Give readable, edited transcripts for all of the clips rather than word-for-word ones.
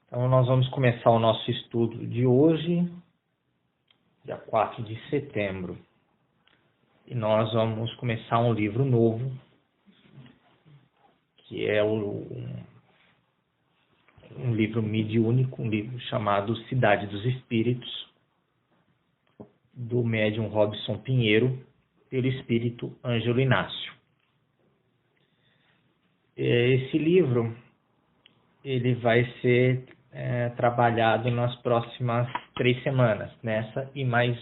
Então, nós vamos começar o nosso estudo de hoje, dia 4 de setembro. E nós vamos começar um livro novo, que é um livro mediúnico, um livro chamado Cidade dos Espíritos, do médium Robson Pinheiro, pelo espírito Ângelo Inácio. Esse livro ele vai ser trabalhado nas próximas 3 semanas, nessa e mais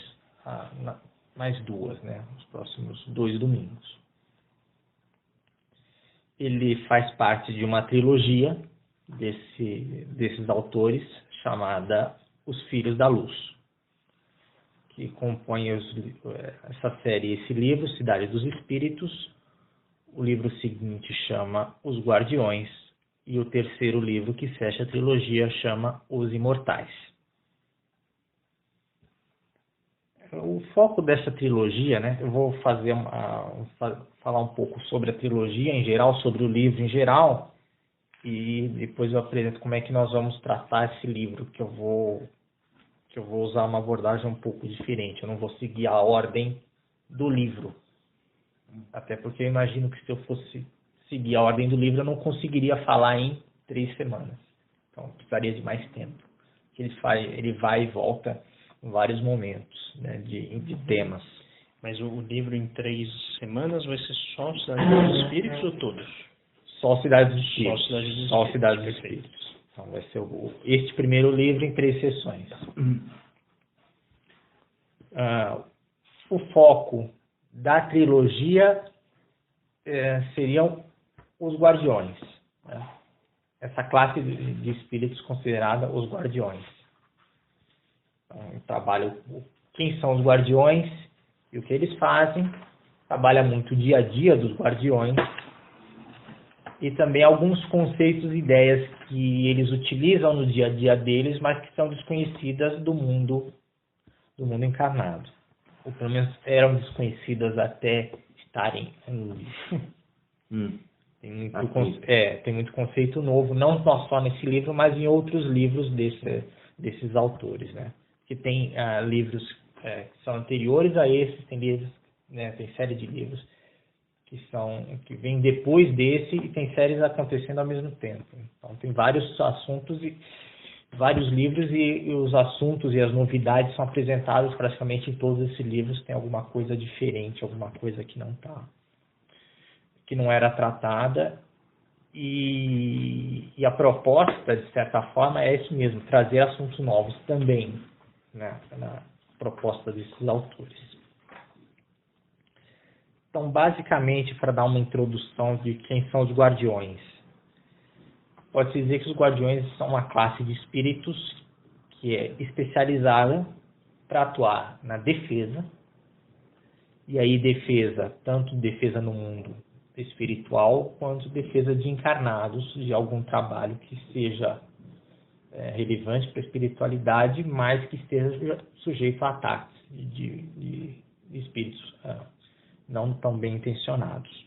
2, né? Os próximos 2 domingos. Ele faz parte de uma trilogia desses autores, chamada Os Filhos da Luz, que compõe essa série, esse livro, Cidade dos Espíritos. O livro seguinte chama Os Guardiões, e o terceiro livro que fecha a trilogia chama Os Imortais. O foco dessa trilogia, né? Eu vou falar um pouco sobre a trilogia em geral, sobre o livro em geral, e depois eu apresento como é que nós vamos tratar esse livro, que eu vou usar uma abordagem um pouco diferente. Eu não vou seguir a ordem do livro, até porque eu imagino que se eu fosse seguir a ordem do livro, eu não conseguiria falar em 3 semanas. Então, precisaria de mais tempo. Ele vai e volta em vários momentos, né, de temas. Mas o livro em 3 semanas vai ser só Cidade dos Espíritos ou todos? Só Cidade dos Espíritos. Só Cidade dos Espíritos. Então, vai ser este primeiro livro em 3 sessões. O foco da trilogia seriam os guardiões, né? Essa classe de espíritos considerada os guardiões. Então, trabalha quem são os guardiões e o que eles fazem, trabalha muito o dia a dia dos guardiões e também alguns conceitos e ideias que eles utilizam no dia a dia deles, mas que são desconhecidas do mundo encarnado. Ou pelo menos eram desconhecidas até estarem no livro. Tem muito conceito novo, não só nesse livro, mas em outros livros desses autores, né? Que tem livros que são anteriores a esses, tem livros, né, tem série de livros que vêm depois desse e tem séries acontecendo ao mesmo tempo. Então tem vários assuntos e vários livros e os assuntos e as novidades são apresentados praticamente em todos esses livros. Tem alguma coisa diferente, alguma coisa que não era tratada, e a proposta, de certa forma, é isso mesmo, trazer assuntos novos também, né, na proposta desses autores. Então, basicamente, para dar uma introdução de quem são os guardiões, pode-se dizer que os guardiões são uma classe de espíritos que é especializada para atuar na defesa, e aí tanto defesa no mundo espiritual quanto defesa de encarnados, de algum trabalho que seja relevante para a espiritualidade, mas que esteja sujeito a ataques de espíritos não tão bem intencionados.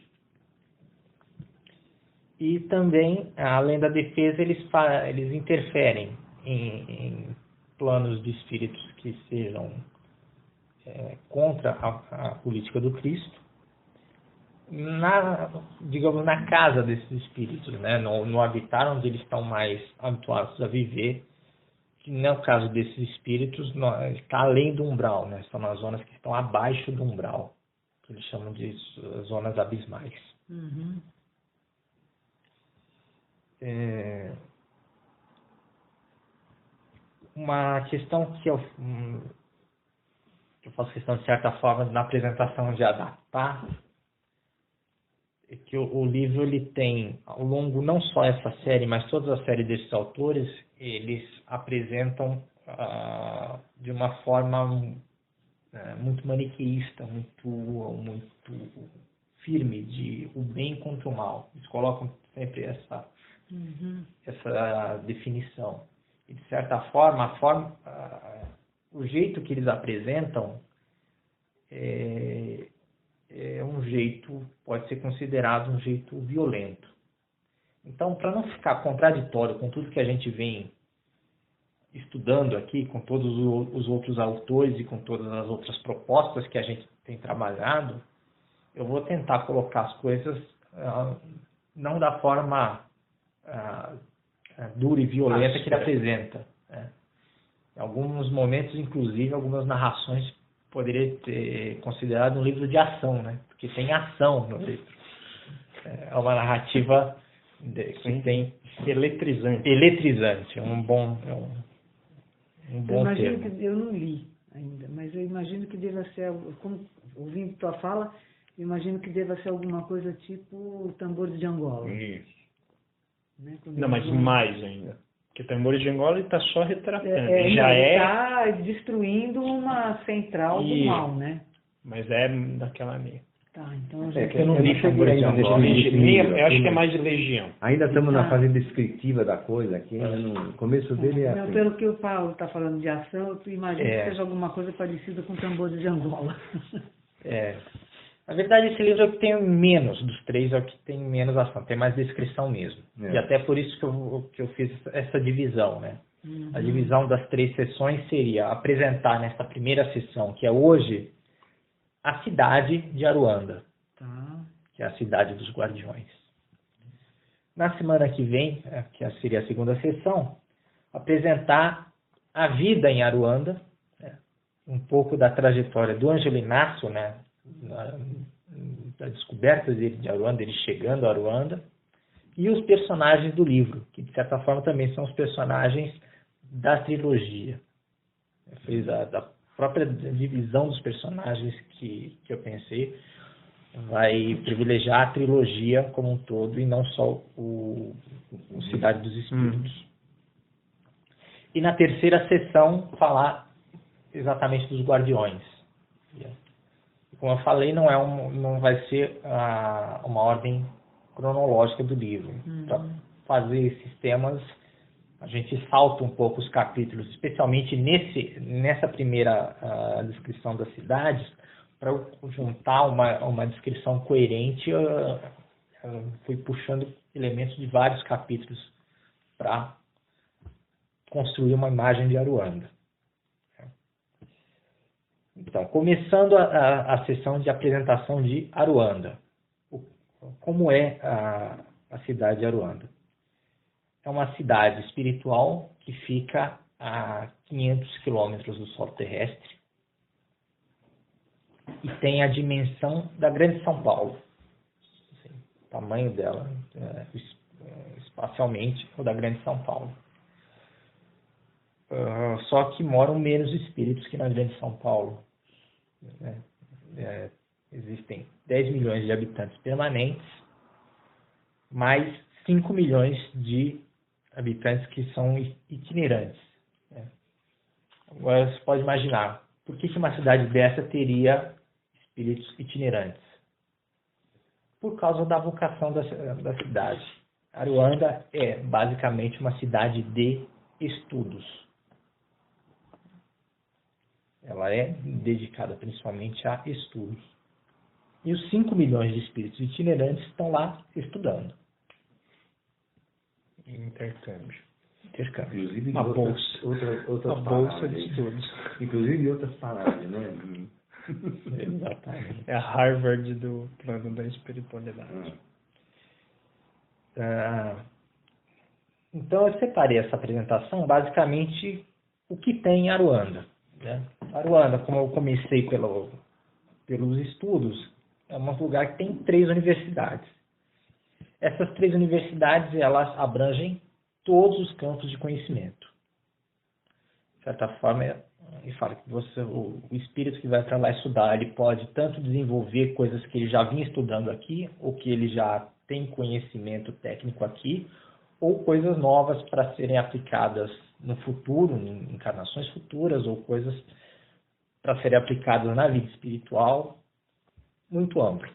E também, além da defesa, eles interferem em planos de espíritos que sejam contra a política do Cristo, na casa desses espíritos, né? No habitat onde eles estão mais habituados a viver, que no caso desses espíritos está além do umbral, né? São nas zonas que estão abaixo do umbral, que eles chamam de zonas abismais. Uma questão que eu faço questão, de certa forma, na apresentação de adaptar, é que o livro ele tem, ao longo, não só essa série, mas toda a série desses autores, eles apresentam de uma forma muito maniqueísta, muito firme, de o bem contra o mal. Eles colocam sempre essa definição. E, de certa forma, o jeito que eles apresentam pode ser considerado um jeito violento. Então, para não ficar contraditório com tudo que a gente vem estudando aqui, com todos os outros autores e com todas as outras propostas que a gente tem trabalhado, eu vou tentar colocar as coisas não da forma dura e violenta que ele apresenta. Né? Em alguns momentos, inclusive, algumas narrações poderia ter considerado um livro de ação, né? Porque tem ação no livro. É uma narrativa que tem eletrizante, é um bom termo. Eu não li ainda, mas eu imagino que deva ser, ouvindo tua fala, eu imagino que deva ser alguma coisa tipo o Tambores de Angola. Isso. Né? Não, mas mais ainda. Porque Tambores de Angola ele está só retratando. Ele está destruindo uma central do mal, né? Mas é daquela linha. Tá, então eu não li Tambores de Angola. Eu acho que é mais de Legião. Ainda estamos na fase descritiva da coisa aqui, no começo dele é assim. Pelo que o Paulo está falando de ação, eu imagino que seja alguma coisa parecida com Tambores de Angola. Na verdade, esse livro é o que tem menos, dos três, é o que tem menos ação, tem mais descrição mesmo. E até por isso que eu fiz essa divisão, né? A divisão das 3 sessões seria apresentar nessa primeira sessão, que é hoje, a cidade de Aruanda, que é a cidade dos Guardiões. Na semana que vem, que seria a segunda sessão, apresentar a vida em Aruanda, um pouco da trajetória do Ângelo Inácio, né? Da descoberta dele de Aruanda, ele chegando a Aruanda, e os personagens do livro, que de certa forma também são os personagens da trilogia. Fez da própria divisão dos personagens que eu pensei, vai privilegiar a trilogia como um todo e não só o Cidade dos Espíritos. E na terceira sessão falar exatamente dos Guardiões. Como eu falei, não vai ser uma ordem cronológica do livro. Para fazer esses temas, a gente salta um pouco os capítulos, especialmente nessa primeira descrição das cidades, para juntar uma descrição coerente. Fui puxando elementos de vários capítulos para construir uma imagem de Aruanda. Então, começando a sessão de apresentação de Aruanda. Como é a cidade de Aruanda? É uma cidade espiritual que fica a 500 quilômetros do solo terrestre e tem a dimensão da Grande São Paulo. Assim, o tamanho dela, espacialmente, é o da Grande São Paulo. Só que moram menos espíritos que na Grande São Paulo. Existem 10 milhões de habitantes permanentes, mais 5 milhões de habitantes que são itinerantes. Agora você pode imaginar, por que uma cidade dessa teria espíritos itinerantes? Por causa da vocação da cidade. Aruanda é basicamente uma cidade de estudos. Ela é dedicada principalmente a estudos. E os 5 milhões de espíritos itinerantes estão lá estudando. Intercâmbio. Inclusive uma bolsa. Outras uma bolsa palavras, de estudos. Inclusive outras palavras, né? Exatamente. É a Harvard do plano da espiritualidade. Então eu separei essa apresentação basicamente o que tem em Aruanda. Né? Aruanda, como eu comecei pelos estudos, é um lugar que tem 3 universidades. Essas 3 universidades, elas abrangem todos os campos de conhecimento. De certa forma, ele fala que o espírito que vai para lá estudar, ele pode tanto desenvolver coisas que ele já vinha estudando aqui, ou que ele já tem conhecimento técnico aqui, ou coisas novas para serem aplicadas no futuro, em encarnações futuras, ou coisas para serem aplicadas na vida espiritual, muito amplo.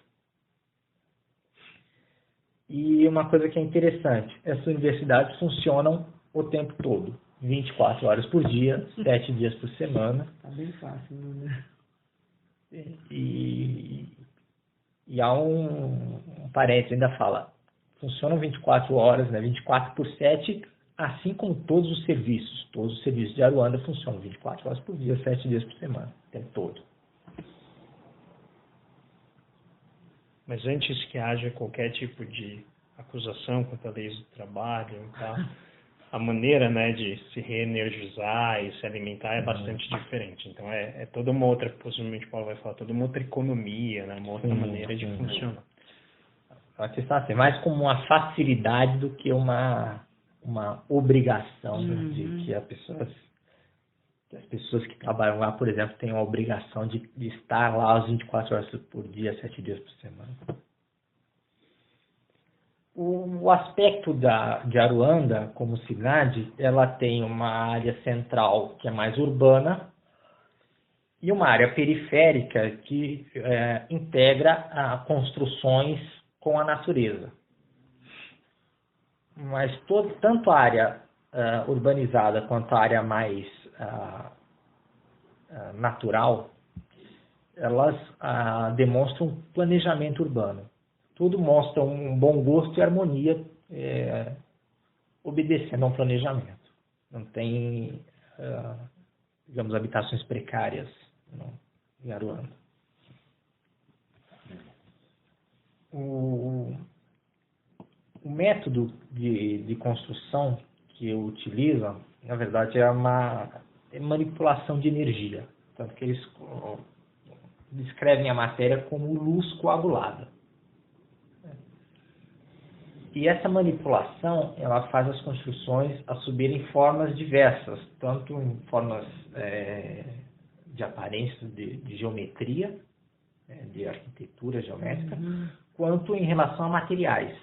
E uma coisa que é interessante, essas universidades funcionam o tempo todo, 24 horas por dia, 7 dias por semana. Tá bem fácil, né? E há um parênteses, ainda fala, funcionam 24 horas, né, 24 por 7, assim como todos os serviços de Aruanda funcionam 24 horas por dia, 7 dias por semana, o tempo todo. Mas antes que haja qualquer tipo de acusação contra leis do trabalho e tal, a maneira, né, de se reenergizar e se alimentar é bastante diferente. Então é toda uma outra, possivelmente o Paulo vai falar, toda uma outra economia, né, uma outra maneira de funcionar. A questão é mais como uma facilidade do que uma obrigação de que as pessoas que trabalham lá, por exemplo, tenham a obrigação de estar lá às 24 horas por dia, 7 dias por semana. O aspecto de Aruanda como cidade, ela tem uma área central que é mais urbana e uma área periférica que integra construções com a natureza. Mas tanto a área urbanizada quanto a área mais natural, elas demonstram planejamento urbano. Tudo mostra um bom gosto e harmonia, obedecendo a um planejamento. Não tem, digamos, habitações precárias em Aruanda. O método de construção que eu utilizo, na verdade, é manipulação de energia. Tanto que eles descrevem a matéria como luz coagulada. E essa manipulação, ela faz as construções assumirem formas diversas, tanto em formas de aparência, de geometria, de arquitetura geométrica, quanto em relação a materiais.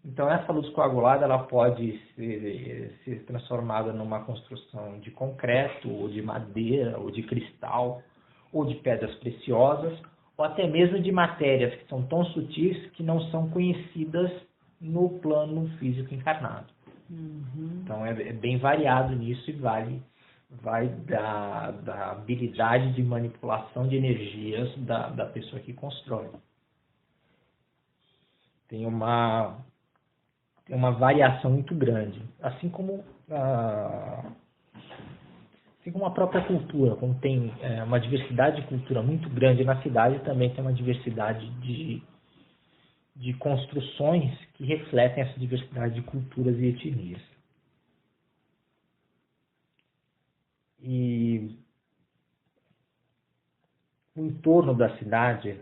Então, essa luz coagulada ela pode ser transformada numa construção de concreto, ou de madeira, ou de cristal, ou de pedras preciosas, ou até mesmo de matérias que são tão sutis que não são conhecidas no plano físico encarnado. Então, é bem variado nisso e vai da habilidade de manipulação de energias da pessoa que constrói. Tem uma variação muito grande, assim como a própria cultura, como tem uma diversidade de cultura muito grande na cidade, também tem uma diversidade de construções que refletem essa diversidade de culturas e etnias. E no entorno da cidade,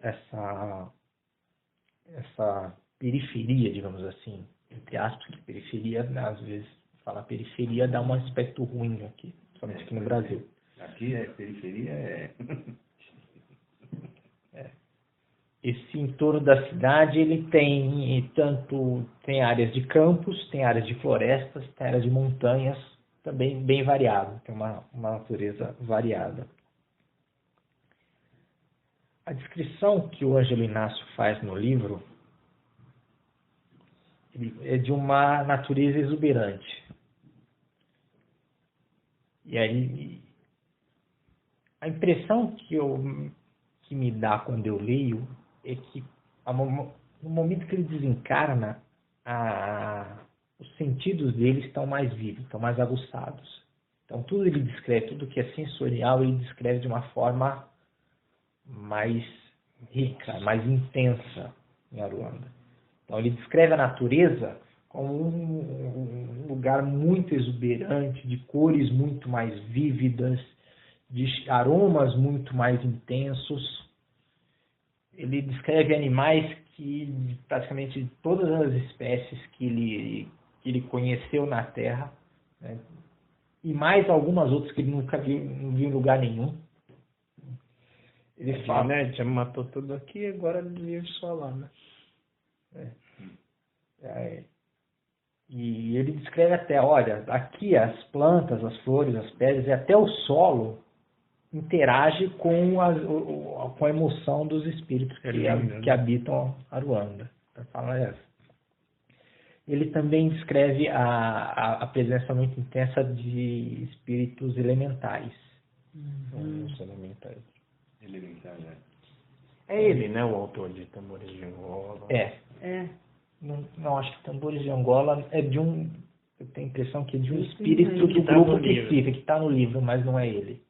essa periferia, digamos assim, entre aspas, periferia, às vezes falar periferia dá um aspecto ruim aqui, principalmente aqui no Brasil. Aqui periferia Esse entorno da cidade, ele tem áreas de campos, tem áreas de florestas, tem áreas de montanhas, também bem variado, tem uma natureza variada. A descrição que o Ângelo Inácio faz no livro é de uma natureza exuberante. E aí, a impressão que me dá quando eu leio é que no momento que ele desencarna, os sentidos dele estão mais vivos, estão mais aguçados. Então tudo ele descreve, tudo que é sensorial, ele descreve de uma forma mais rica, mais intensa em Aruanda. Então ele descreve a natureza como um lugar muito exuberante, de cores muito mais vívidas, de aromas muito mais intensos. Ele descreve animais que praticamente todas as espécies que ele conheceu na Terra, né, e mais algumas outras que ele nunca viu em lugar nenhum. Ele fala, né? Já matou tudo aqui, agora ele vive só lá, né? E ele descreve até, olha, aqui as plantas, as flores, as pedras e até o solo interage com a emoção dos espíritos que habitam Aruanda. Ele também descreve a presença muito intensa de espíritos elementais. Os elementais. É ele, né, o autor de Tambores de Angola. Não, acho que Tambores de Angola é de um Eu tenho a impressão que é de um Esse espírito aí do que tá grupo no livro. Psique, que está no livro, mas não é ele.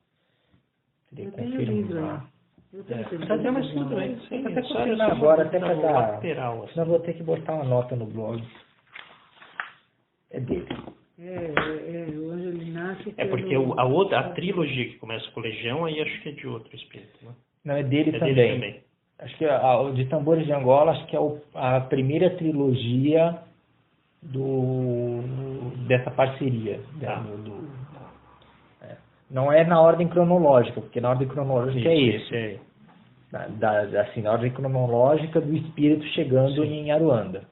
Teria Eu que tenho o livro aí. confirmar. Eu tenho o Tá até mais livro. tudo bem. Sim, Vou até só confirmar uma agora, dúvida até pra dar- lateral, assim. Senão eu vou ter que botar uma nota no blog. É dele. O Ângelo Inácio. É porque a trilogia que começa com Legião, aí acho que é de outro espírito, né? Não, é dele, É também. dele também. Acho que o de Tambores de Angola, acho que é a primeira trilogia dessa parceria. Tá. Não é na ordem cronológica, porque na ordem cronológica é esse. aí. Assim, na ordem cronológica do espírito chegando Sim. em Aruanda,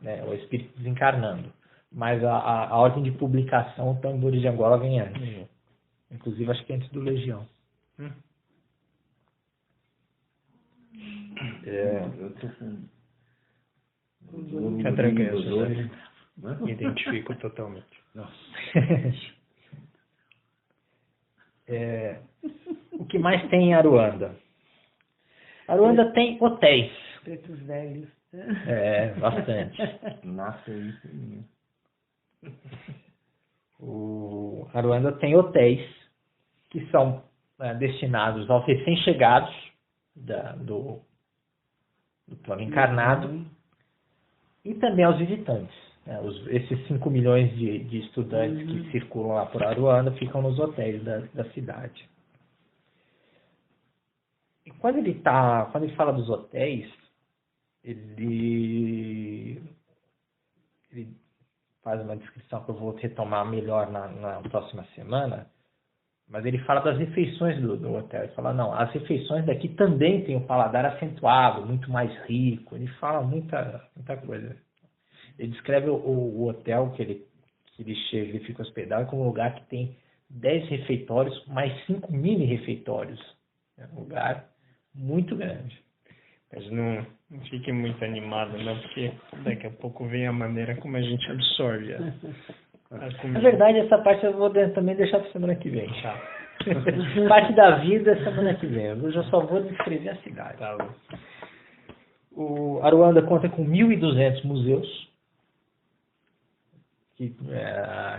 né, o espírito desencarnando. Mas a ordem de publicação, o Tambores de Angola vem antes. Inclusive, acho que antes do Legião. Eu tô com... Tá tranquilo, dos dois. né? Me identifico totalmente. Nossa. O que mais tem em Aruanda? Aruanda tem hotéis. Pretos velhos. Bastante. Nossa, é isso aí. O Aruanda tem hotéis que são destinados aos recém-chegados do plano encarnado e também aos visitantes. Né? Esses 5 milhões de estudantes que circulam lá por Aruanda ficam nos hotéis da cidade. E quando ele fala dos hotéis, ele faz uma descrição que eu vou retomar melhor na próxima semana, mas ele fala das refeições do hotel. Ele fala, não, as refeições daqui também têm um paladar acentuado, muito mais rico. Ele fala muita coisa. Ele descreve o hotel que ele chega, ele fica hospedado, como um lugar que tem 10 refeitórios, mais 5 mini refeitórios. É um lugar muito grande. Mas não fique muito animado, não, porque daqui a pouco vem a maneira como a gente absorve a comida. Na verdade, essa parte eu vou também deixar para semana que vem. Tá. Parte da vida é semana que vem. Eu já só vou descrever a cidade. Tá bom. O Aruanda conta com 1.200 museus que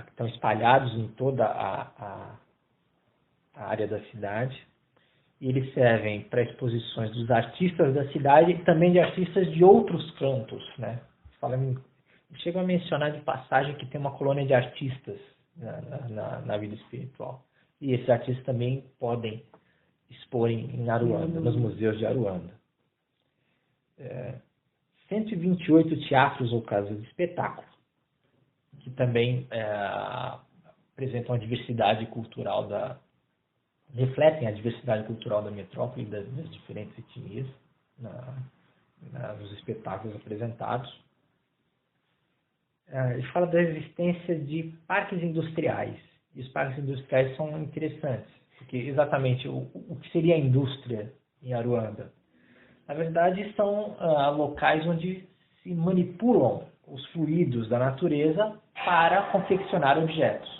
estão espalhados em toda a área da cidade. E eles servem para exposições dos artistas da cidade e também de artistas de outros cantos, né? Chegam a mencionar de passagem que tem uma colônia de artistas na vida espiritual. E esses artistas também podem expor em Aruanda, nos museus de Aruanda. 128 teatros ou casas de espetáculo, que também apresentam a diversidade cultural refletem a diversidade cultural da metrópole e das diferentes etnias nos espetáculos apresentados. Ele fala da existência de parques industriais. E os parques industriais são interessantes, porque exatamente o que seria a indústria em Aruanda? Na verdade, são locais onde se manipulam os fluidos da natureza para confeccionar objetos.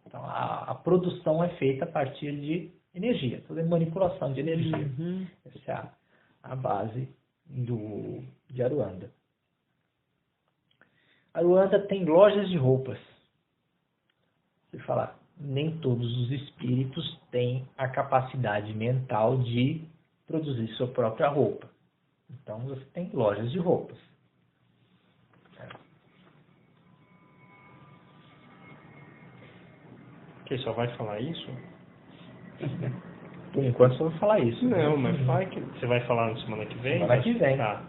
Então, a produção é feita a partir de energia, toda manipulação de energia. Essa é a base de Aruanda. Aruanda tem lojas de roupas. Você fala, nem todos os espíritos têm a capacidade mental de produzir sua própria roupa. Então, você tem lojas de roupas. Que só vai falar isso? Por enquanto, só vou falar isso. Não, mas fala que você vai falar na semana que vem? Semana que vem. Tá.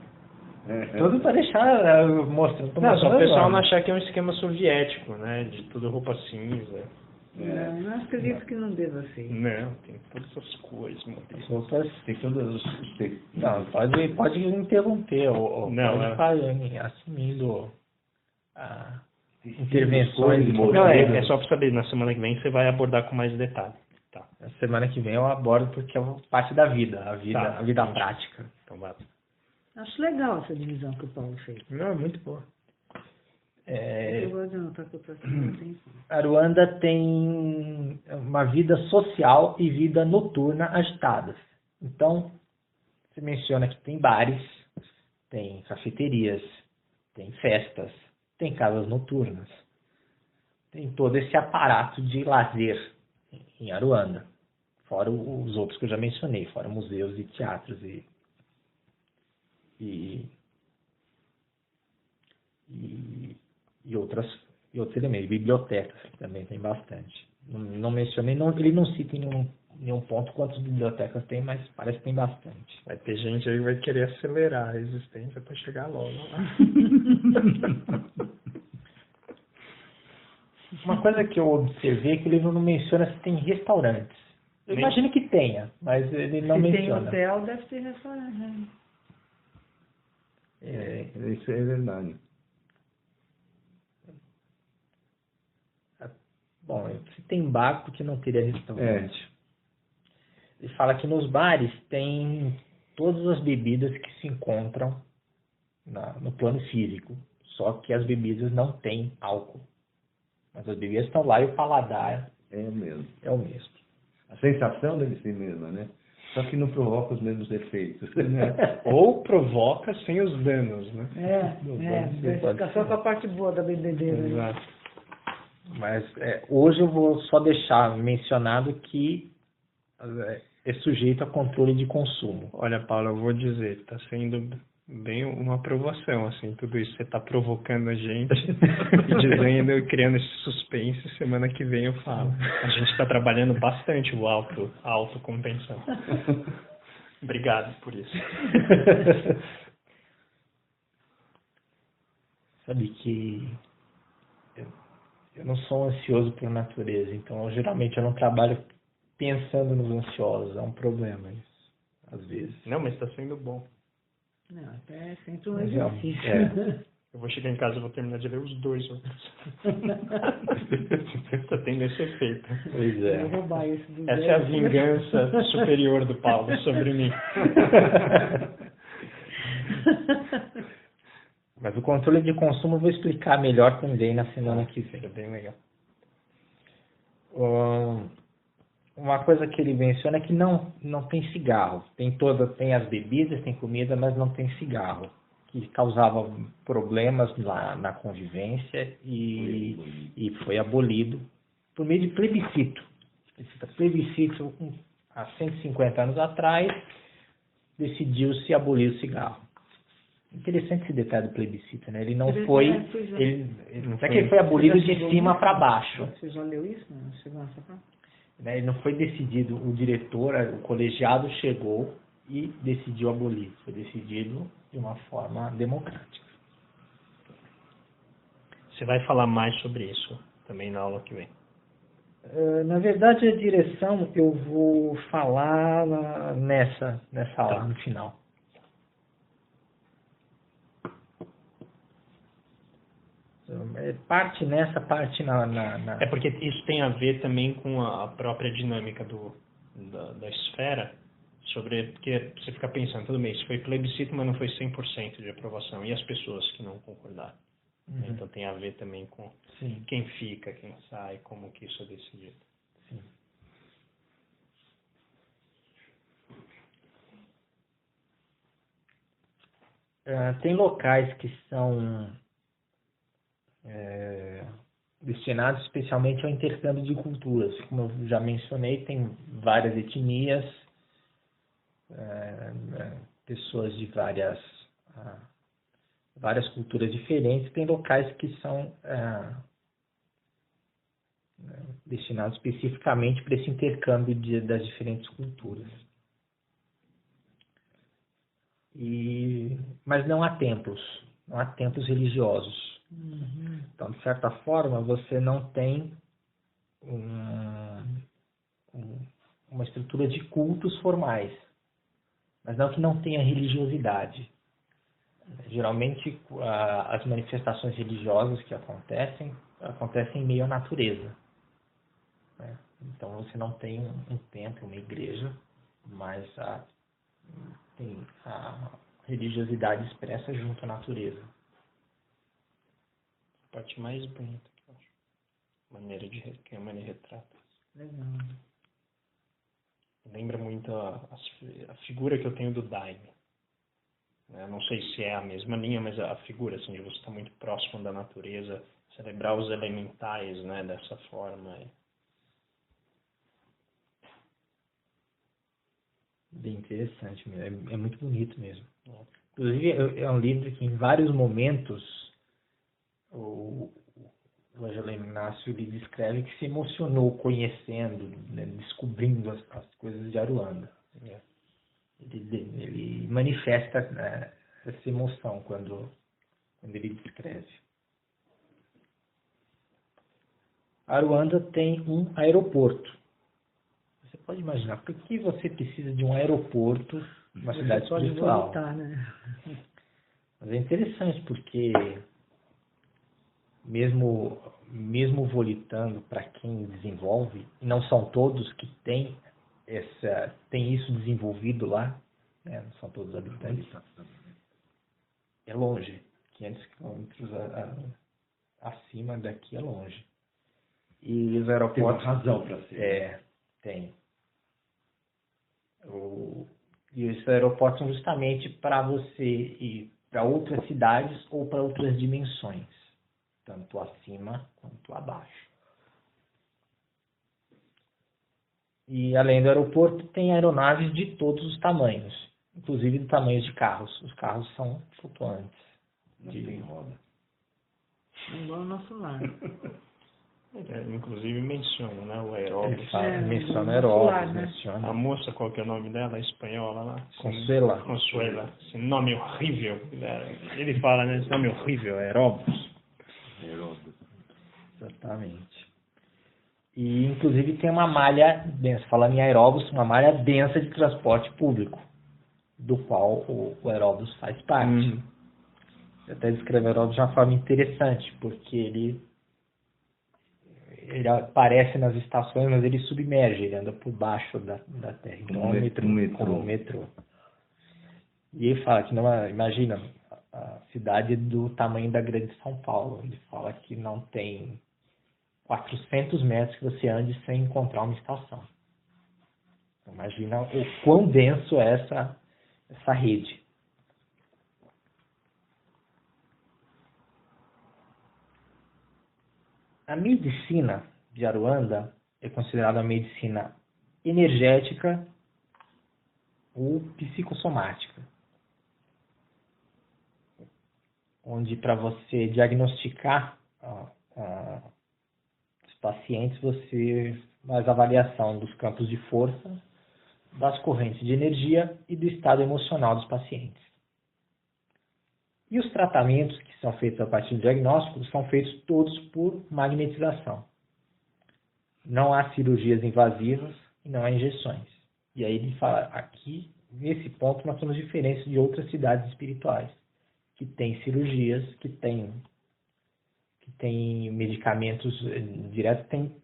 Tudo para deixar mostrando. Não, só o pessoal não achar que é um esquema soviético, né? De tudo roupa cinza. Não acredito que não deva ser. Não, tem todas as cores, meu Deus. Tem todos os... Não, pode interromper, ou Não, pode estar assumindo intervenções. Não, é só para saber, na semana que vem você vai abordar com mais detalhe. Tá. Na semana que vem eu abordo porque é parte da vida, a vida prática. Então vai. Acho legal essa divisão que o Paulo fez. Não, é muito boa. Eu gosto de anotar que eu estou prestando atenção. Aruanda tem uma vida social e vida noturna agitadas. Então, você menciona que tem bares, tem cafeterias, tem festas, tem casas noturnas. tem todo esse aparato de lazer em Aruanda, fora os outros que eu já mencionei, fora museus e teatros e outros elementos, bibliotecas que também tem bastante. Não mencionei, ele não cita em nenhum ponto quantas bibliotecas tem, mas parece que tem bastante. Vai ter gente aí que vai querer acelerar a existência para chegar logo lá. Uma coisa que eu observei é que o livro não menciona se tem restaurantes. Eu imagino que tenha, mas ele não menciona. Se tem hotel, deve ter restaurante. Isso é verdade. Bom, se tem bar, porque não teria restaurante? Ele fala que nos bares tem todas as bebidas que se encontram no plano físico, só que as bebidas não têm álcool. Mas as bebidas estão lá e o paladar é o mesmo. A sensação deve ser a mesma, né? Só que não provoca os mesmos efeitos, né? Ou provoca sem os danos, né? Vai ficar só com a parte boa da bebedeira. Exato. Mas hoje eu vou só deixar mencionado que é sujeito a controle de consumo. Olha, Paulo, eu vou dizer, está sendo bem uma provação, assim, tudo isso. Você está provocando a gente e dizendo, criando esse suspense. Semana que vem eu falo. A gente está trabalhando bastante a autocompensação. Obrigado por isso. Sabe que eu não sou ansioso por natureza, então geralmente eu não trabalho pensando nos ansiosos. É um problema isso, às vezes. Não, mas está sendo bom. Não, até é sempre um exercício. Eu vou chegar em casa e vou terminar de ler os 2 outros. Está tendo esse efeito. Pois é. Eu vou roubar esse do Essa é a vingança superior do Paulo sobre mim. Mas o controle de consumo eu vou explicar melhor também na semana que vem. É bem legal. Uma coisa que ele menciona é que não tem cigarro. Tem as bebidas, tem comida, mas não tem cigarro, que causava problemas na convivência e foi abolido por meio de plebiscito. Plebiscito, há 150 anos atrás, decidiu-se abolir o cigarro. Interessante esse detalhe do plebiscito, né? Ele não foi... Ele foi abolido de cima para baixo. Você já leu isso? Não chegou nessa parte? Ele não foi decidido, o diretor, o colegiado chegou e decidiu abolir. Foi decidido de uma forma democrática. Você vai falar mais sobre isso também na aula que vem. Na verdade, a direção eu vou falar nessa aula, no final. Parte nessa, parte na... É porque isso tem a ver também com a própria dinâmica da esfera, porque você fica pensando, tudo bem, isso foi plebiscito, mas não foi 100% de aprovação, e as pessoas que não concordaram. Uhum. Então tem a ver também com quem fica, quem sai, como que isso é decidido. Sim. Tem locais que são destinados especialmente ao intercâmbio de culturas. Como eu já mencionei, tem várias etnias, pessoas de várias culturas diferentes. Tem locais que são destinados especificamente para esse intercâmbio das diferentes culturas. Mas não há templos religiosos. Uhum. Então, de certa forma, você não tem uma estrutura de cultos formais, mas não que não tenha religiosidade. Geralmente, as manifestações religiosas que acontecem em meio à natureza. Né? Então, você não tem um templo, uma igreja, mas tem a religiosidade expressa junto à natureza. A parte mais bonita que eu acho. Que a maneira retrata. Legal. Lembra muito a figura que eu tenho do Daime. Não sei se é a mesma linha, mas a figura assim, de você estar muito próximo da natureza, celebrar os elementais, né, dessa forma. Bem interessante mesmo. É muito bonito mesmo. Inclusive, é um livro que em vários momentos o Angelino Inácio ele descreve que se emocionou conhecendo, né, descobrindo as coisas de Aruanda. Ele manifesta, né, essa emoção quando ele descreve. Aruanda tem um aeroporto. Você pode imaginar, por que você precisa de um aeroporto numa cidade espiritual? Voltar, né? Mas é interessante porque mesmo volitando para quem desenvolve, e não são todos que têm isso desenvolvido lá, né? Não são todos habitantes, é longe, 500 quilômetros acima daqui é longe. E os aeroportos... Tem uma razão para ser. Tem. E esses aeroportos são justamente para você ir para outras cidades ou para outras dimensões, tanto acima quanto abaixo. E além do aeroporto, tem aeronaves de todos os tamanhos, inclusive do tamanho de carros. Os carros são flutuantes. Tem roda. Igual o nosso lar. Inclusive menciona, né, o Aeróbus. Menciona Aeróbus, né? menciona A moça, qual que é o nome dela? A espanhola lá? Consuela. Esse nome horrível. Ele fala, né? Esse nome horrível, Aeróbus. Exatamente. E, inclusive, tem uma malha densa, falando em aeróbus, uma malha densa de transporte público, do qual o aeróbus faz parte. Eu até descrevo o aeróbus de uma forma interessante, porque ele aparece nas estações, mas ele submerge, ele anda por baixo da terra. Então, como um metrô. E ele fala que, imagina, a cidade do tamanho da Grande São Paulo. Ele fala que não tem 400 metros que você ande sem encontrar uma estação. Imagina o quão denso é essa rede. A medicina de Aruanda é considerada uma medicina energética ou psicossomática, onde para você diagnosticar os pacientes, você faz avaliação dos campos de força, das correntes de energia e do estado emocional dos pacientes. E os tratamentos que são feitos a partir do diagnóstico são feitos todos por magnetização. Não há cirurgias invasivas e não há injeções. E aí ele fala, aqui, nesse ponto, nós temos diferença de outras cidades espirituais, que têm cirurgias, que têm medicamentos diretos, tem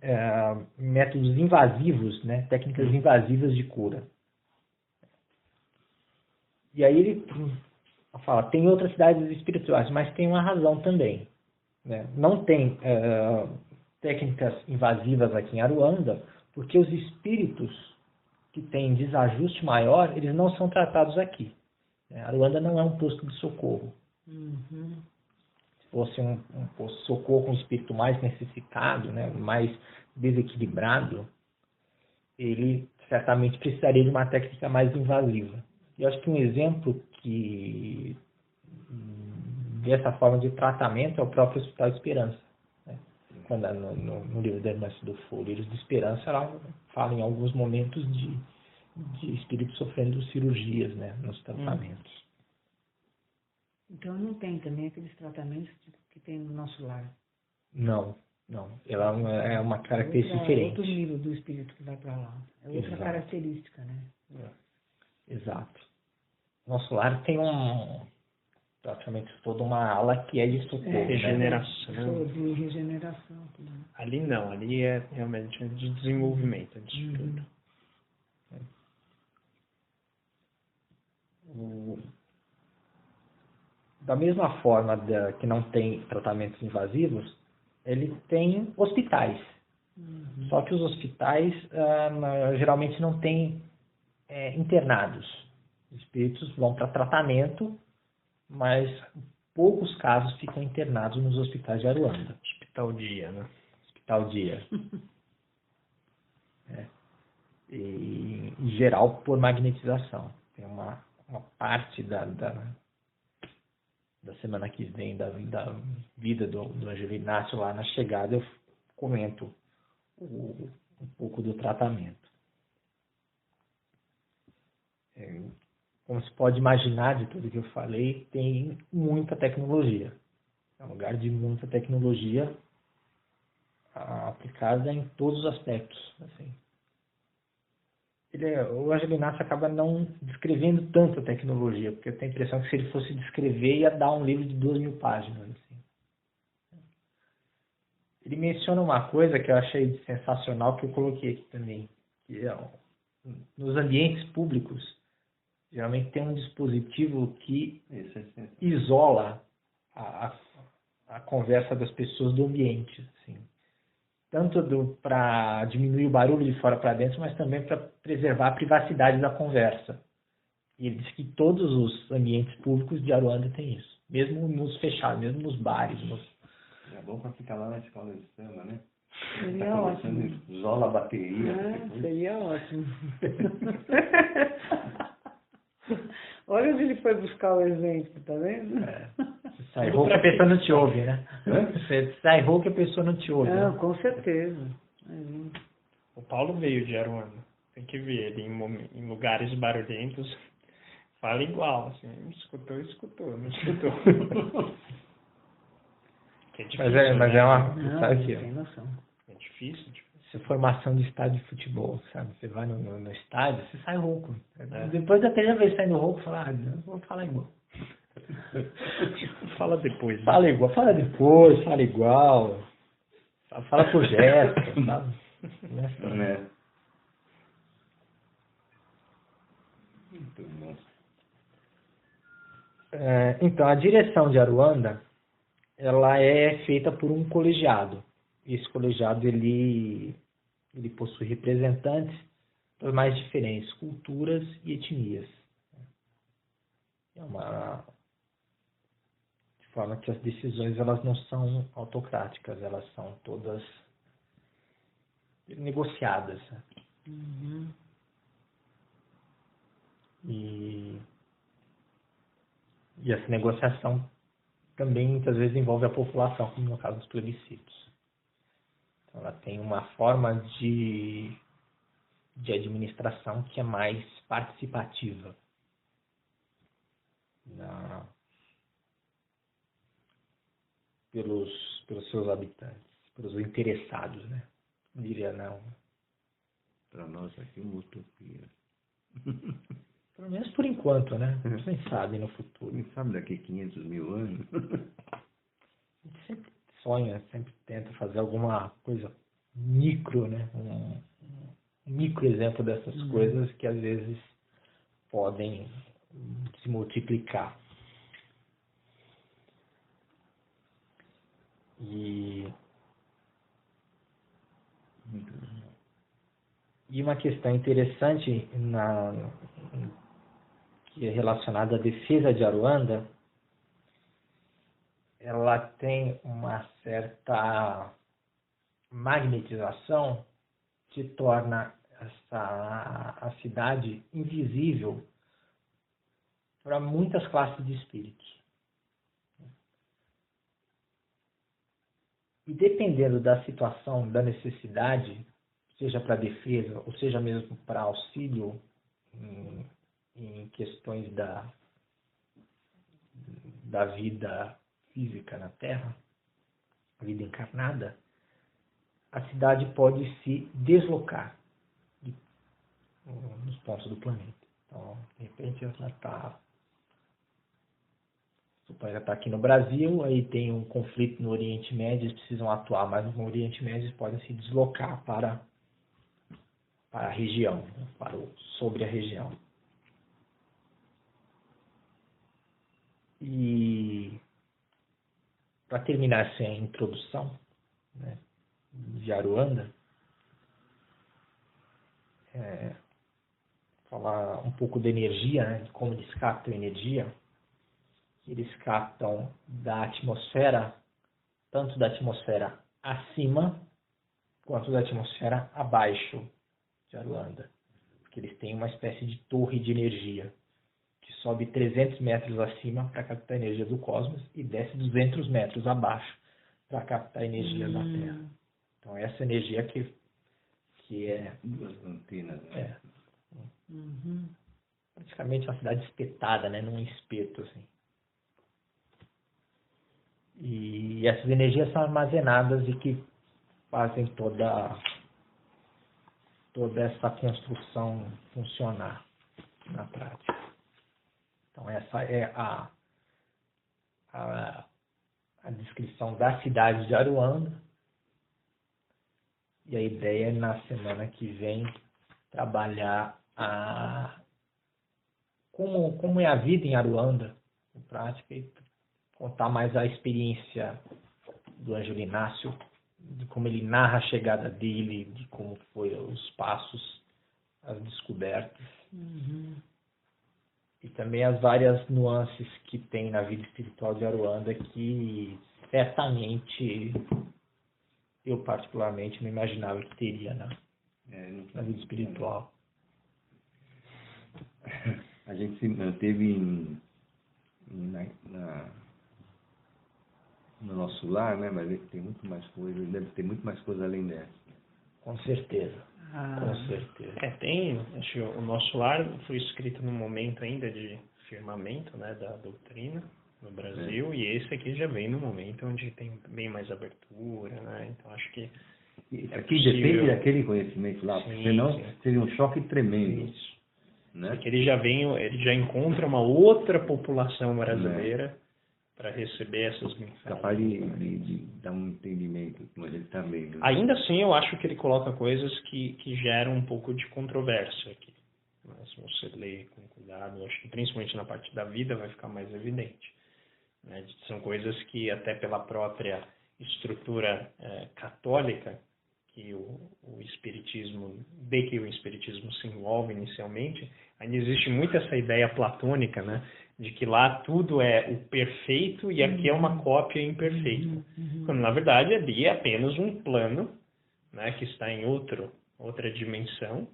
métodos invasivos, né, técnicas invasivas de cura. E aí ele fala, tem outras cidades espirituais, mas tem uma razão também, né? Não tem técnicas invasivas aqui em Aruanda, porque os espíritos que têm desajuste maior, eles não são tratados aqui. Aruanda não é um posto de socorro. Se fosse um posto de socorro com um espírito mais necessitado, né, mais desequilibrado, ele certamente precisaria de uma técnica mais invasiva. E eu acho que um exemplo dessa forma de tratamento é o próprio Hospital de Esperança. Né? Quando no livro da Irmã do Folheiros de Esperança, ela fala em alguns momentos de espíritos sofrendo cirurgias, né, nos tratamentos. Então não tem também aqueles tratamentos que tem no nosso lar. Não. Ela é uma característica diferente. Outro nível do espírito que vai para lá. É outra característica, né? Exato. Nosso lar tem praticamente toda uma ala que é de socorro. Regeneração. Né? De regeneração. Tudo. Ali não, ali é realmente de desenvolvimento, é de estudo. Da mesma forma que não tem tratamentos invasivos, ele tem hospitais. Só que os hospitais geralmente não têm internados. Os espíritos vão para tratamento, mas poucos casos ficam internados nos hospitais de Aruanda. Hospital Dia, né? Hospital Dia. E, em geral, por magnetização. Tem uma parte da semana que vem, da vida do Ângelo Inácio lá na chegada, eu comento um pouco do tratamento. Como se pode imaginar, de tudo que eu falei, tem muita tecnologia. É um lugar de muita tecnologia aplicada em todos os aspectos. Assim. O Ângelo Inácio acaba não descrevendo tanto a tecnologia, porque eu tenho a impressão que se ele fosse descrever, ia dar um livro de 2.000 páginas. Assim. Ele menciona uma coisa que eu achei sensacional, que eu coloquei aqui também, que nos ambientes públicos, geralmente tem um dispositivo que isola a conversa das pessoas do ambiente. Assim. Tanto para diminuir o barulho de fora para dentro, mas também para preservar a privacidade da conversa. E ele diz que todos os ambientes públicos de Aruanda tem isso. Mesmo nos fechados, mesmo nos bares. É bom para ficar lá na escola de samba, né? Seria ótimo. Isola a bateria. Seria ótimo. Olha onde ele foi buscar o exemplo, tá vendo? Você sai rouco, a pessoa não te ouve, né? Você sai rouco, a pessoa não te ouve. Não, né? com certeza. O Paulo veio de Aruanda. Tem que ver ele em lugares barulhentos. Fala igual, assim. Escutou, não escutou. Que é difícil, mas né? é uma... Não, sabe aqui, tem noção. É difícil. Isso é formação de estádio de futebol, sabe? Você vai no estádio, você sai rouco. Depois da terceira vez saindo rouco, fala, eu vou falar igual. Fala depois. Fala igual, fala depois, fala igual. Fala por gesto, sabe? Muito bom. Então, a direção de Aruanda, ela é feita por um colegiado. Esse colegiado, ele possui representantes das mais diferentes culturas e etnias. De forma que as decisões elas não são autocráticas, elas são todas negociadas. Uhum. E essa negociação também muitas vezes envolve a população, como no caso dos plebiscitos. Então, ela tem uma forma de administração que é mais participativa pelos seus habitantes, pelos interessados, né? Eu diria não. Para nós aqui, uma utopia. Pelo menos por enquanto, né? Quem sabe no futuro. Quem sabe daqui a 500 mil anos? A gente sempre sonha, sempre tenta fazer alguma coisa micro, né? Um micro exemplo dessas coisas que às vezes podem se multiplicar. E uma questão interessante que é relacionada à defesa de Aruanda, ela tem uma certa magnetização que torna a cidade invisível para muitas classes de espíritos. E dependendo da situação, da necessidade, seja para defesa ou seja mesmo para auxílio em questões da vida física na Terra, a vida encarnada, a cidade pode se deslocar nos pontos do planeta. Então, de repente, ela está aqui no Brasil, aí tem um conflito no Oriente Médio, eles precisam atuar, mas no Oriente Médio eles podem se deslocar para a região, sobre a região. E para terminar essa introdução, né, de Aruanda, falar um pouco da energia, né, de como eles captam energia. Eles captam da atmosfera, tanto da atmosfera acima quanto da atmosfera abaixo de Aruanda. Porque eles têm uma espécie de torre de energia que sobe 300 metros acima para captar a energia do cosmos e desce 200 metros abaixo para captar a energia da Terra. Então, essa energia que é... Duas antenas. Né? Praticamente uma cidade espetada, né? Num espeto, assim. E essas energias são armazenadas e que fazem toda essa construção funcionar na prática. Então, essa é a descrição da cidade de Aruanda. E a ideia é, na semana que vem, trabalhar como é a vida em Aruanda, na prática, e contar mais a experiência do Ângelo Inácio, de como ele narra a chegada dele, de como foram os passos, as descobertas. E também as várias nuances que tem na vida espiritual de Aruanda que certamente eu particularmente não imaginava que teria na vida espiritual. A gente se manteve no nosso lar, né? Mas tem muito mais coisa, deve ter muito mais coisa além dessa. Com certeza. Com certeza. Acho que o nosso lar foi escrito num momento ainda de firmamento, né, da doutrina no Brasil, e esse aqui já vem no momento onde tem bem mais abertura, né? Então acho que aqui depende daquele conhecimento lá, porque senão seria um choque tremendo. Isso. Né? Porque ele já encontra uma outra população brasileira para receber essas mensagens. Capaz de dar um entendimento, mas ele está meio... Ainda assim, eu acho que ele coloca coisas que geram um pouco de controvérsia aqui. Mas se você ler com cuidado, eu acho que principalmente na parte da vida vai ficar mais evidente. Né? São coisas que até pela própria estrutura católica que o espiritismo se envolve inicialmente, ainda existe muito essa ideia platônica, né, de que lá tudo é o perfeito e aqui é uma cópia imperfeita. Quando na verdade ali é apenas um plano, né, que está em outra dimensão,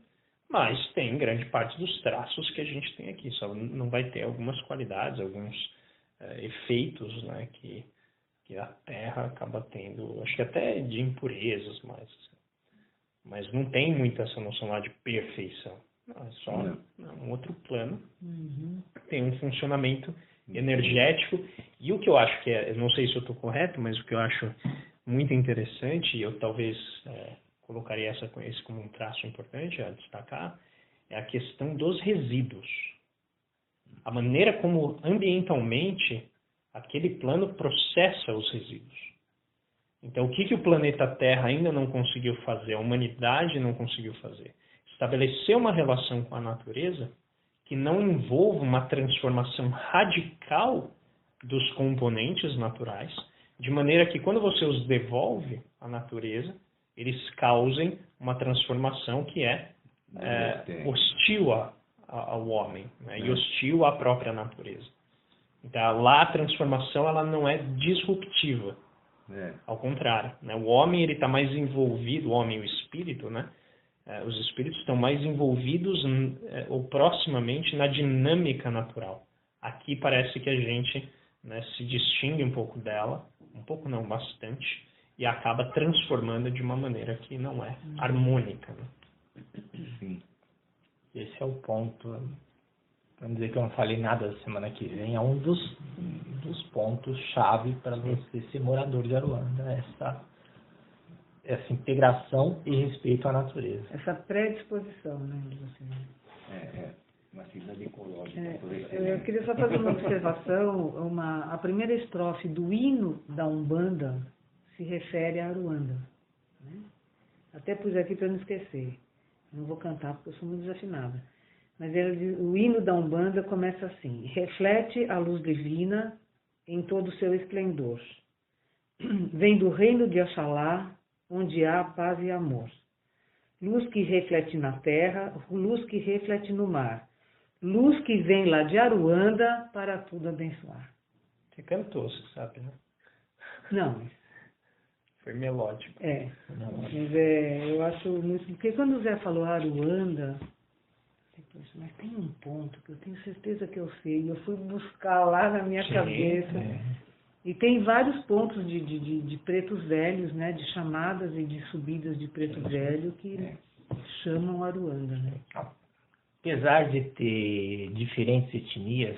mas tem grande parte dos traços que a gente tem aqui, só não vai ter algumas qualidades, alguns efeitos, né, que a Terra acaba tendo, acho que até de impurezas, mas não tem muito essa noção lá de perfeição. Não, é só um outro plano. Tem um funcionamento energético. E o que eu acho que eu não sei se eu estou correto, mas o que eu acho muito interessante, e eu talvez colocaria esse como um traço importante a destacar, é a questão dos resíduos. A maneira como ambientalmente aquele plano processa os resíduos. Então, o que o planeta Terra ainda não conseguiu fazer, a humanidade não conseguiu fazer? Estabelecer uma relação com a natureza que não envolva uma transformação radical dos componentes naturais, de maneira que quando você os devolve à natureza, eles causem uma transformação que é hostil ao homem, né? E hostil à própria natureza. Então, lá a transformação ela não é disruptiva. Ao contrário, né? O homem ele está mais envolvido, o homem e o espírito, né? Os espíritos estão mais envolvidos ou proximamente na dinâmica natural. Aqui parece que a gente, né, se distingue um pouco dela, um pouco não, bastante, e acaba transformando de uma maneira que não é harmônica. Né? Sim. Esse é o ponto. Vamos dizer que eu não falei nada da semana que vem, é um dos pontos-chave para você ser morador de Aruanda, essa integração e respeito à natureza. Essa predisposição, né, de você. Uma cidade ecológica. Eu queria só fazer uma observação. A primeira estrofe do hino da Umbanda se refere a Aruanda. Né? Até pus aqui para não esquecer. Não vou cantar porque eu sou muito desafinada. Mas o hino da Umbanda começa assim: reflete a luz divina em todo o seu esplendor. Vem do reino de Oxalá, onde há paz e amor. Luz que reflete na terra, luz que reflete no mar. Luz que vem lá de Aruanda para tudo abençoar. Você cantou, você sabe, né? Não, Foi melódico. Mas eu acho muito... Porque quando o Zé falou Aruanda, mas tem um ponto que eu tenho certeza que eu sei. Eu fui buscar lá na minha cabeça. E tem vários pontos de pretos velhos, né? De chamadas e de subidas de preto velho que chamam Aruanda, né? Apesar de ter diferentes etnias,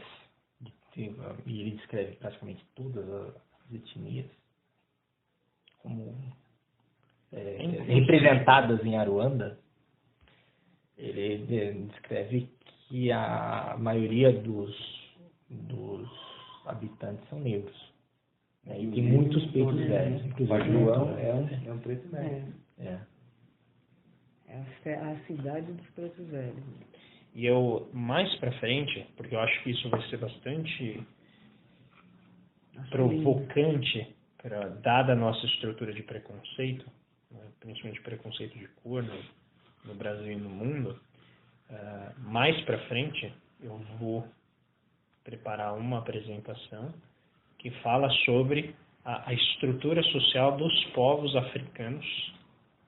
e ele descreve praticamente todas as etnias como representadas em Aruanda, ele descreve que a maioria dos habitantes são negros. Né? E tem muitos pretos velhos. O João é um preto velho. É a cidade dos pretos velhos. E eu, mais pra frente, porque eu acho que isso vai ser bastante provocante, dada a nossa estrutura de preconceito, né, principalmente preconceito de cor no Brasil e no mundo, mais pra frente eu vou preparar uma apresentação que fala sobre a estrutura social dos povos africanos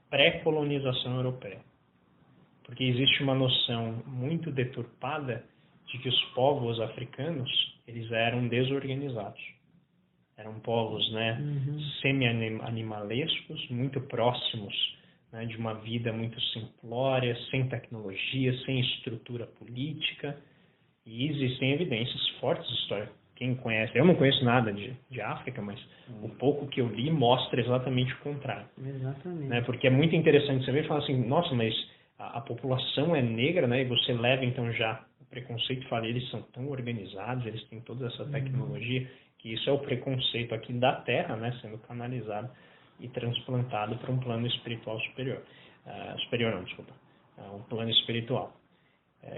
pré-colonização europeia. Porque existe uma noção muito deturpada de que os povos africanos, eles eram desorganizados. Eram povos, né, semi-animalescos, muito próximos, né, de uma vida muito simplória, sem tecnologia, sem estrutura política. E existem evidências fortes históricas. Quem conhece, eu não conheço nada de África, mas o pouco que eu li mostra exatamente o contrário. Exatamente. Né? Porque é muito interessante você ver e falar assim, nossa, mas a população é negra, né? E você leva então já o preconceito e fala, eles são tão organizados, eles têm toda essa tecnologia, que isso é o preconceito aqui da Terra, né? Sendo canalizado e transplantado para um plano espiritual superior. Superior não, desculpa. Um plano espiritual.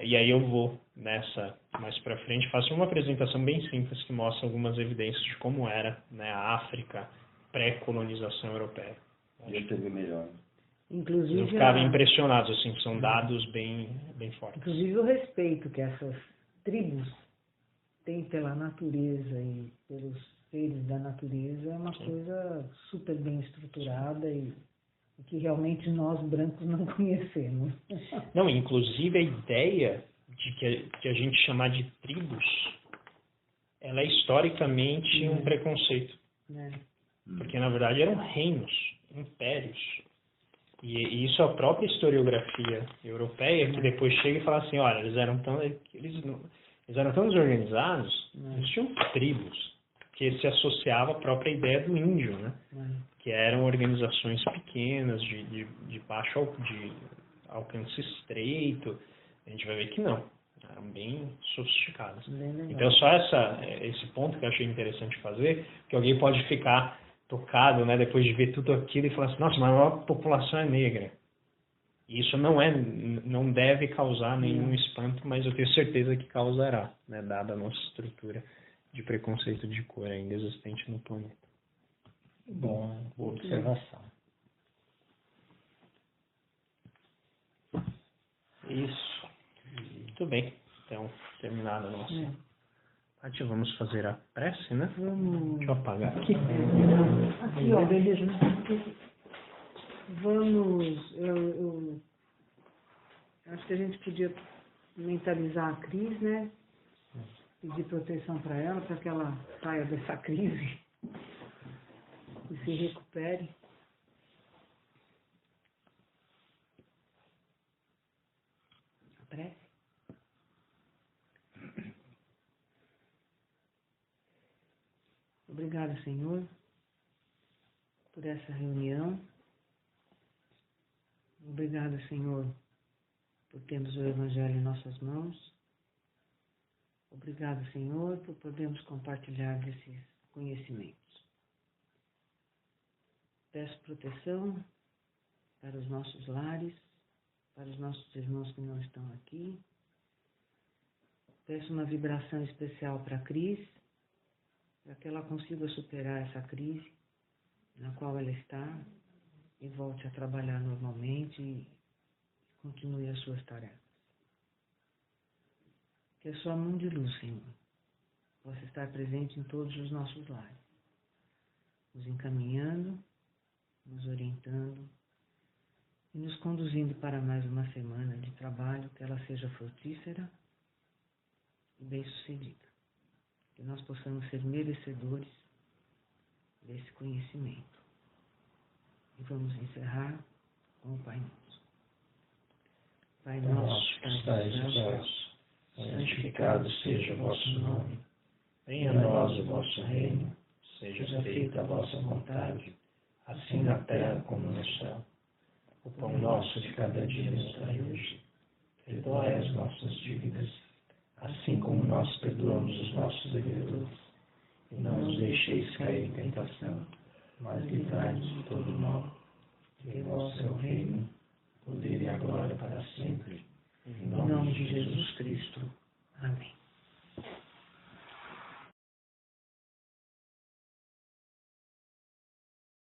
E aí eu vou nessa mais para frente, faço uma apresentação bem simples que mostra algumas evidências de como era, né, a África pré-colonização europeia. Eu entendi melhor. Inclusive, eu ficava impressionado, assim, são dados bem fortes. Inclusive o respeito que essas tribos têm pela natureza e pelos seres da natureza é uma coisa super bem estruturada e que realmente nós brancos não conhecemos. Não, inclusive a ideia de que a gente chamar de tribos, ela é historicamente um preconceito. Porque na verdade eram reinos, impérios. E isso é a própria historiografia europeia que depois chega e fala assim, olha, eles eram tão desorganizados, eles tinham tribos, que se associava à própria ideia do índio, né? Que eram organizações pequenas, de baixo de alcance estreito. A gente vai ver que não, eram bem sofisticadas. Então só esse ponto que eu achei interessante fazer, que alguém pode ficar tocado, né, depois de ver tudo aquilo e falar assim, nossa, mas a maior população é negra. E isso não deve causar nenhum espanto, mas eu tenho certeza que causará, né, dada a nossa estrutura de preconceito de cor ainda existente no planeta. Boa observação. Isso. Muito bem. Então, terminada a nossa parte, vamos fazer a prece, né? Deixa eu apagar aqui. Aqui, ó. Vamos... Eu acho que a gente podia mentalizar a Cris, né? Pedir proteção para ela, para que ela saia dessa crise e se recupere. A prece. Obrigado, Senhor, por essa reunião. Obrigado, Senhor, por termos o Evangelho em nossas mãos. Obrigado, Senhor, por podermos compartilhar desses conhecimentos. Peço proteção para os nossos lares, para os nossos irmãos que não estão aqui. Peço uma vibração especial para a Cris, para que ela consiga superar essa crise na qual ela está e volte a trabalhar normalmente e continue as suas tarefas. Que a sua mão de luz, Senhor, possa estar presente em todos os nossos lares, nos encaminhando nos orientando e nos conduzindo para mais uma semana de trabalho, que ela seja frutífera e bem-sucedida. Que nós possamos ser merecedores desse conhecimento. E vamos encerrar com o Pai Nosso. Pai nosso que estais nos céus, santificado seja o vosso nome. Venha a nós o vosso reino, seja feita a vossa vontade, assim na terra como no céu. O pão nosso de cada dia nos dai hoje. Perdoai as nossas dívidas, assim como nós perdoamos os nossos devedores. E não nos deixeis cair em tentação, mas livrai-nos de todo mal. Que vosso é o reino, o poder e a glória para sempre. Em nome de Jesus Cristo. Amém.